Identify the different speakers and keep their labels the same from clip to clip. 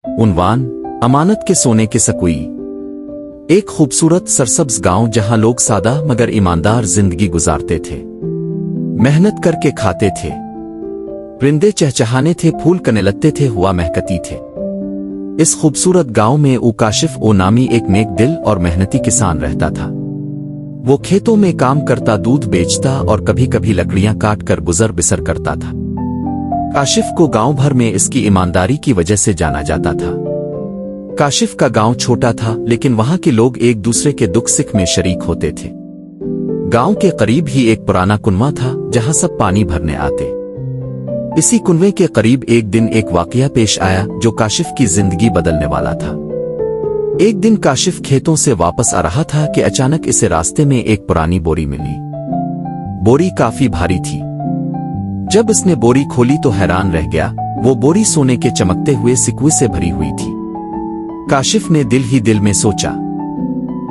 Speaker 1: उन्वान अमानत के सोने के सकुई। एक खूबसूरत सरसब्ज गांव जहां लोग सादा मगर ईमानदार जिंदगी गुजारते थे, मेहनत करके खाते थे, परिंदे चहचहाने थे, फूल कनेलते थे, हवा महकती थे। इस खूबसूरत गांव में काशिफ नामी एक नेक दिल और मेहनती किसान रहता था। वो खेतों में काम करता, दूध बेचता और कभी कभी लकड़ियां काट कर गुजर बिसर करता था। काशिफ को गांव भर में इसकी ईमानदारी की वजह से जाना जाता था। काशिफ का गांव छोटा था, लेकिन वहां के लोग एक दूसरे के दुख सुख में शरीक होते थे। गांव के करीब ही एक पुराना कुनवा था जहां सब पानी भरने आते। इसी कुनवे के करीब एक दिन एक वाकया पेश आया जो काशिफ की जिंदगी बदलने वाला था। एक दिन काशिफ खेतों से वापस आ रहा था कि अचानक इसे रास्ते में एक पुरानी बोरी मिली। बोरी काफी भारी थी। जब इसने बोरी खोली तो हैरान रह गया। वो बोरी सोने के चमकते हुए सिक्के से भरी हुई थी। काशिफ ने दिल ही दिल में सोचा,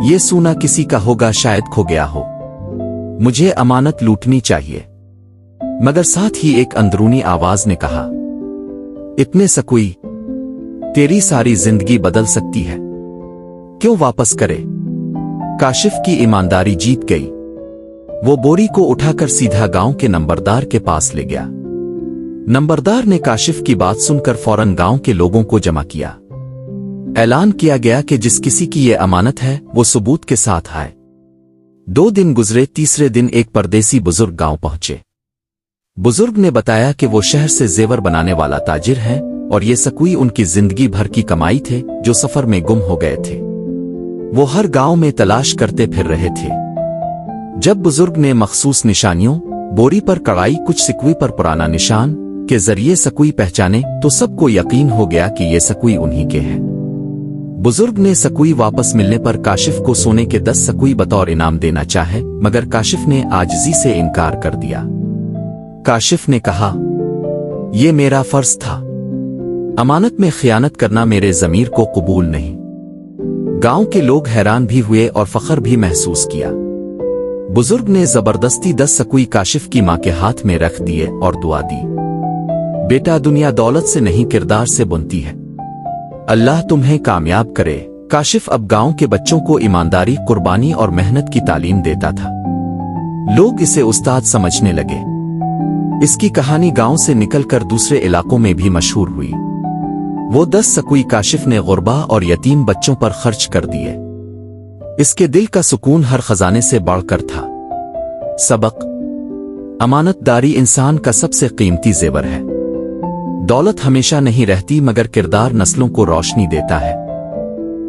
Speaker 1: ये सोना किसी का होगा, शायद खो गया हो, मुझे अमानत लूटनी चाहिए। मगर साथ ही एक अंदरूनी आवाज ने कहा, इतने सकुई, तेरी सारी जिंदगी बदल सकती है, क्यों वापस करे। काशिफ की ईमानदारी जीत गई। वो बोरी को उठाकर सीधा गांव के नंबरदार के पास ले गया। नंबरदार ने काशिफ की बात सुनकर फौरन गांव के लोगों को जमा किया। ऐलान किया गया कि जिस किसी की ये अमानत है वो सबूत के साथ आए। 2 दिन गुजरे। तीसरे दिन एक परदेसी बुजुर्ग गांव पहुंचे। बुजुर्ग ने बताया कि वो शहर से जेवर बनाने वाला ताजिर है और ये सकुई उनकी जिंदगी भर की कमाई थे जो सफर में गुम हो गए थे। वो हर गांव में तलाश करते फिर रहे थे। जब बुजुर्ग ने मखसूस निशानियों, बोरी पर कड़ाई, कुछ सिक्के पर पुराना निशान के जरिए सकुई पहचाने तो सबको यकीन हो गया कि ये सकुई उन्हीं के हैं। बुजुर्ग ने सकुई वापस मिलने पर काशिफ को सोने के 10 सकुई बतौर इनाम देना चाहे, मगर काशिफ ने आजिज़ी से इनकार कर दिया। काशिफ ने कहा, ये मेरा फर्ज था, अमानत में खियानत करना मेरे ज़मीर को कबूल नहीं। गांव के लोग हैरान भी हुए और फख्र भी महसूस किया। बुजुर्ग ने जबरदस्ती 10 सकुई काशिफ की मां के हाथ में रख दिए और दुआ दी, बेटा दुनिया दौलत से नहीं किरदार से बनती है, अल्लाह तुम्हें कामयाब करे। काशिफ अब गांव के बच्चों को ईमानदारी, कुर्बानी और मेहनत की तालीम देता था। लोग इसे उस्ताद समझने लगे। इसकी कहानी गांव से निकलकर दूसरे इलाकों में भी मशहूर हुई। वो 10 सकुई काशिफ ने गुरबा और यतीम बच्चों पर खर्च कर दिए। इसके दिल का सुकून हर खजाने से बढ़कर था। सबक: अमानतदारी इंसान का सबसे कीमती जेवर है। दौलत हमेशा नहीं रहती, मगर किरदार नस्लों को रोशनी देता है।